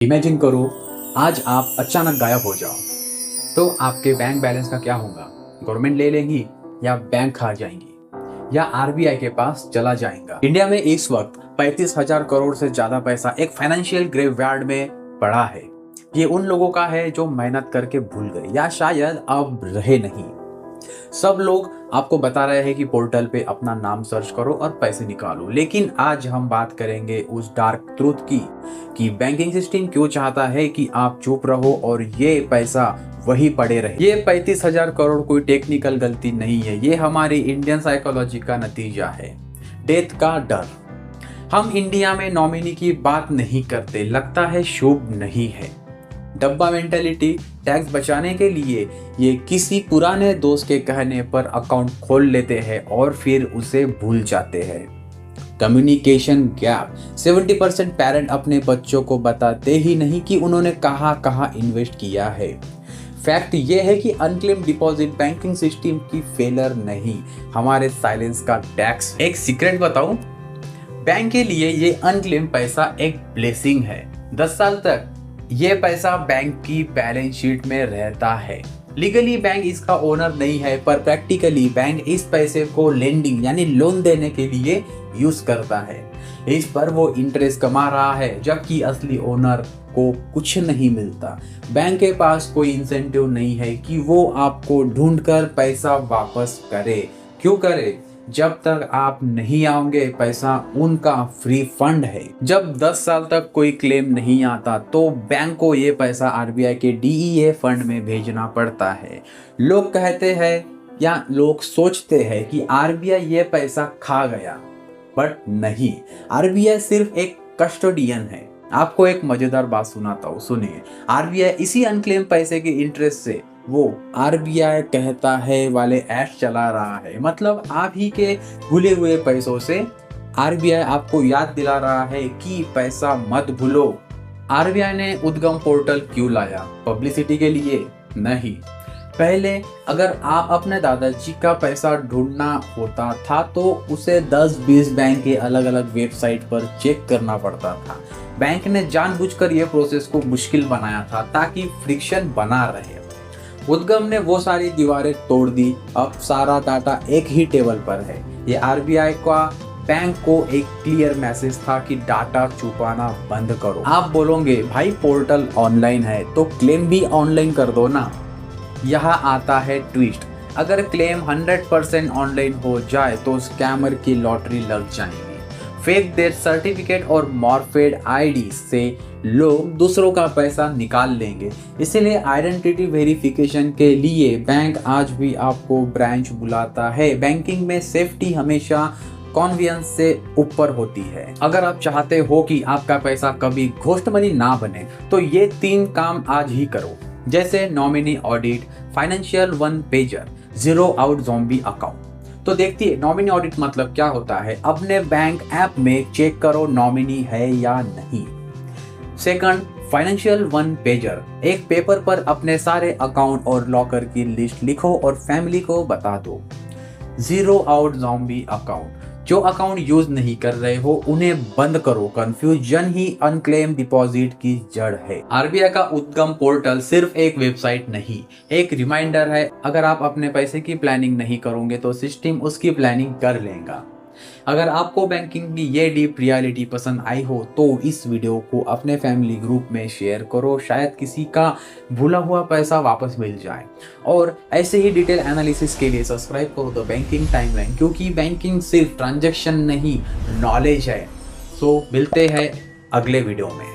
Imagine करो आज आप अचानक गायब हो जाओ तो आपके बैंक बैलेंस का क्या होगा। गवर्नमेंट ले लेगी या बैंक खा जाएंगी या आरबीआई के पास चला जाएगा। इंडिया में इस वक्त 35,000 करोड़ से ज्यादा पैसा एक फाइनेंशियल ग्रेवयार्ड में पड़ा है। ये उन लोगों का है जो मेहनत करके भूल गए या शायद अब रहे नहीं। सब लोग आपको बता रहे हैं कि पोर्टल पे अपना नाम सर्च करो और पैसे निकालो, लेकिन आज हम बात करेंगे उस डार्क ट्रूथ की कि बैंकिंग सिस्टम क्यों चाहता है कि आप चुप रहो और ये पैसा वही पड़े रहे। ये 35,000 करोड़ कोई टेक्निकल गलती नहीं है, ये हमारी इंडियन साइकोलॉजी का नतीजा है। डेथ का डर। हम इंडिया में नॉमिनी की बात नहीं करते, लगता है शुभ नहीं है। डब्बा मेंटेलिटी। टैक्स बचाने के लिए ये किसी पुराने दोस्त के कहने पर अकाउंट खोल लेते हैं और फिर उसे भूल जाते हैं। Communication gap. 70% पेरेंट अपने बच्चों को बताते ही नहीं कि उन्होंने कहाँ इन्वेस्ट किया है। फैक्ट ये है कि अनक्लेम डिपॉजिट बैंकिंग सिस्टम की फेलर नहीं, हमारे साइलेंस का टैक्स। एक सीक्रेट बताऊं, बैंक के लिए ये अनक्लेम पैसा एक ब्लेसिंग है। 10 साल तक ये पैसा बैंक की बैलेंस शीट में रहता है। लीगली बैंक इसका ओनर नहीं है, पर प्रैक्टिकली बैंक इस पैसे को लेंडिंग यानी लोन देने के लिए यूज करता है। इस पर वो इंटरेस्ट कमा रहा है, जबकि असली ओनर को कुछ नहीं मिलता। बैंक के पास कोई इंसेंटिव नहीं है कि वो आपको ढूंढकर पैसा वापस करे। क्यों करे? जब तक आप नहीं आओगे पैसा उनका फ्री फंड है। जब 10 साल तक कोई क्लेम नहीं आता तो बैंक को ये पैसा आरबीआई के डीईए फंड में भेजना पड़ता है। लोग कहते हैं या लोग सोचते हैं कि आरबीआई ये पैसा खा गया, बट नहीं, आरबीआई सिर्फ एक कस्टोडियन है। आपको एक मजेदार बात सुनाता हूँ, सुनिए। आरबीआई इसी अनक्लेम पैसे के इंटरेस्ट से वो आरबीआई कहता है वाले ऐड चला रहा है। मतलब आप ही के भूले हुए पैसों से आरबीआई आपको याद दिला रहा है कि पैसा मत भूलो। आरबीआई ने उद्गम पोर्टल क्यों लाया? पब्लिसिटी के लिए नहीं। पहले अगर आप अपने दादाजी का पैसा ढूंढना होता था तो उसे 10-20 बैंक के अलग अलग वेबसाइट पर चेक करना पड़ता था। बैंक ने जानबूझकर यह प्रोसेस को मुश्किल बनाया था ताकि फ्रिक्शन बना रहे। उद्गम ने वो सारी दीवारें तोड़ दी, अब सारा डाटा एक ही टेबल पर है। ये आरबीआई का बैंक को एक क्लियर मैसेज था कि डाटा छुपाना बंद करो। आप बोलोगे भाई पोर्टल ऑनलाइन है तो क्लेम भी ऑनलाइन कर दो ना। यहाँ आता है ट्विस्ट। अगर क्लेम 100% ऑनलाइन हो जाए तो स्कैमर की लॉटरी लग जाएगी। फेक डेथ सर्टिफिकेट और मॉर्फेड आईडी से लोग दूसरों का पैसा निकाल लेंगे। इसीलिए आइडेंटिटी वेरिफिकेशन के लिए बैंक आज भी आपको ब्रांच बुलाता है। बैंकिंग में सेफ्टी हमेशा कन्वीनियंस से ऊपर होती है। अगर आप चाहते हो कि आपका पैसा कभी घोस्ट मनी ना बने तो ये 3 काम आज ही करो, जैसे nominee audit, financial one pager, zero out zombie account. तो देखिए नॉमिनी ऑडिट मतलब क्या होता है। अपने बैंक ऐप में चेक करो नॉमिनी है या नहीं। सेकंड, फाइनेंशियल वन पेजर, एक पेपर पर अपने सारे अकाउंट और लॉकर की लिस्ट लिखो और फैमिली को बता दो। जीरो आउट ज़ॉम्बी अकाउंट, जो अकाउंट यूज नहीं कर रहे हो उन्हें बंद करो। कंफ्यूजन ही अनक्लेम डिपॉजिट की जड़ है। आरबीआई का उद्गम पोर्टल सिर्फ एक वेबसाइट नहीं, एक रिमाइंडर है। अगर आप अपने पैसे की प्लानिंग नहीं करोगे तो सिस्टम उसकी प्लानिंग कर लेगा। अगर आपको बैंकिंग की ये डीप रियलिटी पसंद आई हो तो इस वीडियो को अपने फैमिली ग्रुप में शेयर करो, शायद किसी का भूला हुआ पैसा वापस मिल जाए। और ऐसे ही डिटेल एनालिसिस के लिए सब्सक्राइब करो द बैंकिंग टाइमलाइन, क्योंकि बैंकिंग सिर्फ ट्रांजैक्शन नहीं, नॉलेज है। सो मिलते हैं अगले वीडियो में।